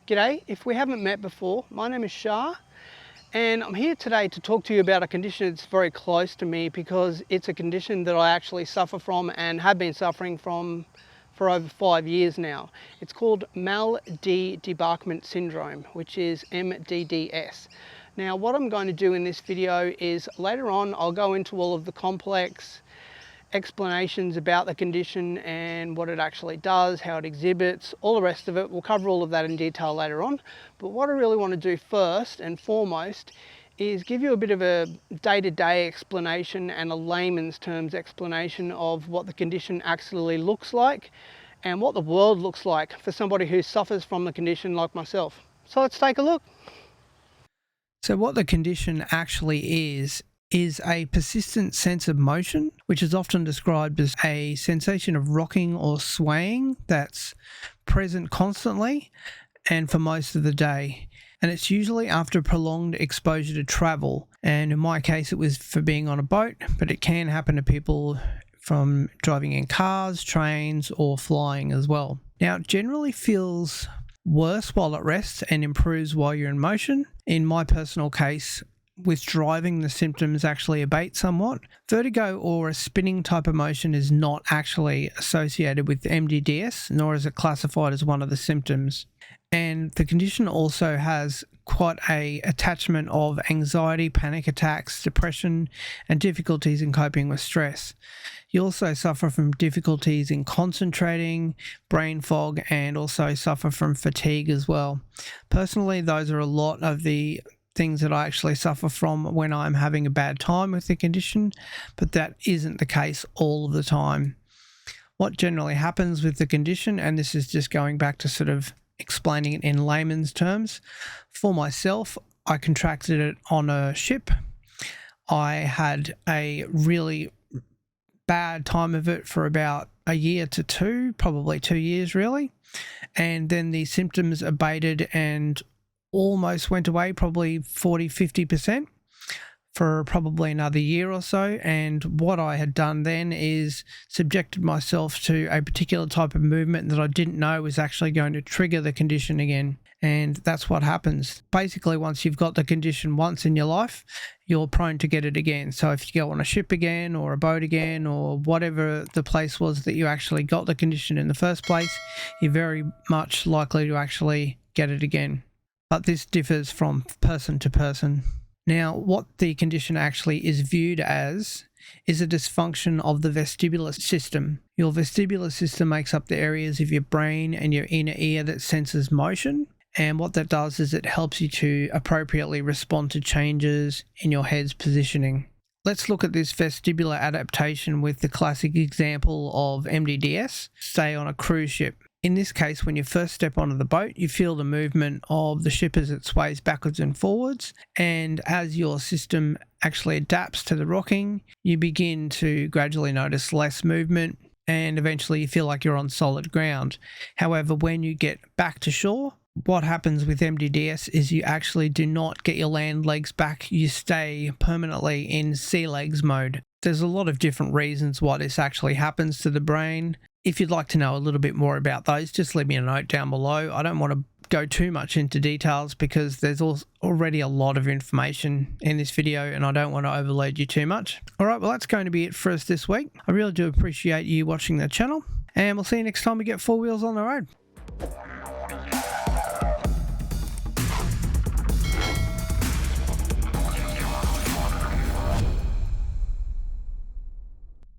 G'day, if we haven't met before, my name is Shah and I'm here today to talk to you about a condition that's very close to me because it's a condition that I actually suffer from and have been suffering from for over 5 years now. It's called mal-de-debarkment syndrome, which is MDDS. Now what I'm going to do in this video is later on I'll go into all of the complex explanations about the condition and what it actually does, how it exhibits, all the rest of it. We'll cover all of that in detail later on. But what I really want to do first and foremost is give you a bit of a day-to-day explanation and a layman's terms explanation of what the condition actually looks like and what the world looks like for somebody who suffers from the condition like myself. So let's take a look. So what the condition actually is a persistent sense of motion, which is often described as a sensation of rocking or swaying that's present constantly and for most of the day. And it's usually after prolonged exposure to travel. And in my case, it was for being on a boat, but it can happen to people from driving in cars, trains, or flying as well. Now, it generally feels worse while at rest and improves while you're in motion. In my personal case, with driving, the symptoms actually abate somewhat. Vertigo or a spinning type of motion is not actually associated with MDDS, nor is it classified as one of the symptoms. And the condition also has quite an attachment of anxiety, panic attacks, depression, and difficulties in coping with stress. You also suffer from difficulties in concentrating, brain fog, and also suffer from fatigue as well. Personally, those are a lot of the things that I actually suffer from when I'm having a bad time with the condition, but that isn't the case all of the time. What generally happens with the condition, and this is just going back to sort of explaining it in layman's terms, for myself, I contracted it on a ship. I had a really bad time of it for about a year to two, probably 2 years really, and then the symptoms abated and almost went away, probably 40-50% for probably another year or so. And what I had done then is subjected myself to a particular type of movement that I didn't know was actually going to trigger the condition again. And that's what happens. Basically, once you've got the condition once in your life, you're prone to get it again. So if you go on a ship again or a boat again or whatever the place was that you actually got the condition in the first place, you're very much likely to actually get it again. But this differs from person to person. Now, what the condition actually is viewed as is a dysfunction of the vestibular system. Your vestibular system makes up the areas of your brain and your inner ear that senses motion. And what that does is it helps you to appropriately respond to changes in your head's positioning. Let's look at this vestibular adaptation with the classic example of MDDS, say on a cruise ship. In this case, when you first step onto the boat, you feel the movement of the ship as it sways backwards and forwards. And as your system actually adapts to the rocking, you begin to gradually notice less movement and eventually you feel like you're on solid ground. However, when you get back to shore, what happens with MDDS is you actually do not get your land legs back. You stay permanently in sea legs mode. There's a lot of different reasons why this actually happens to the brain. If you'd like to know a little bit more about those, just leave me a note down below. I don't want to go too much into details because there's already a lot of information in this video and I don't want to overload you too much. All right, well, that's going to be it for us this week. I really do appreciate you watching the channel and we'll see you next time we get 4 wheels on the road.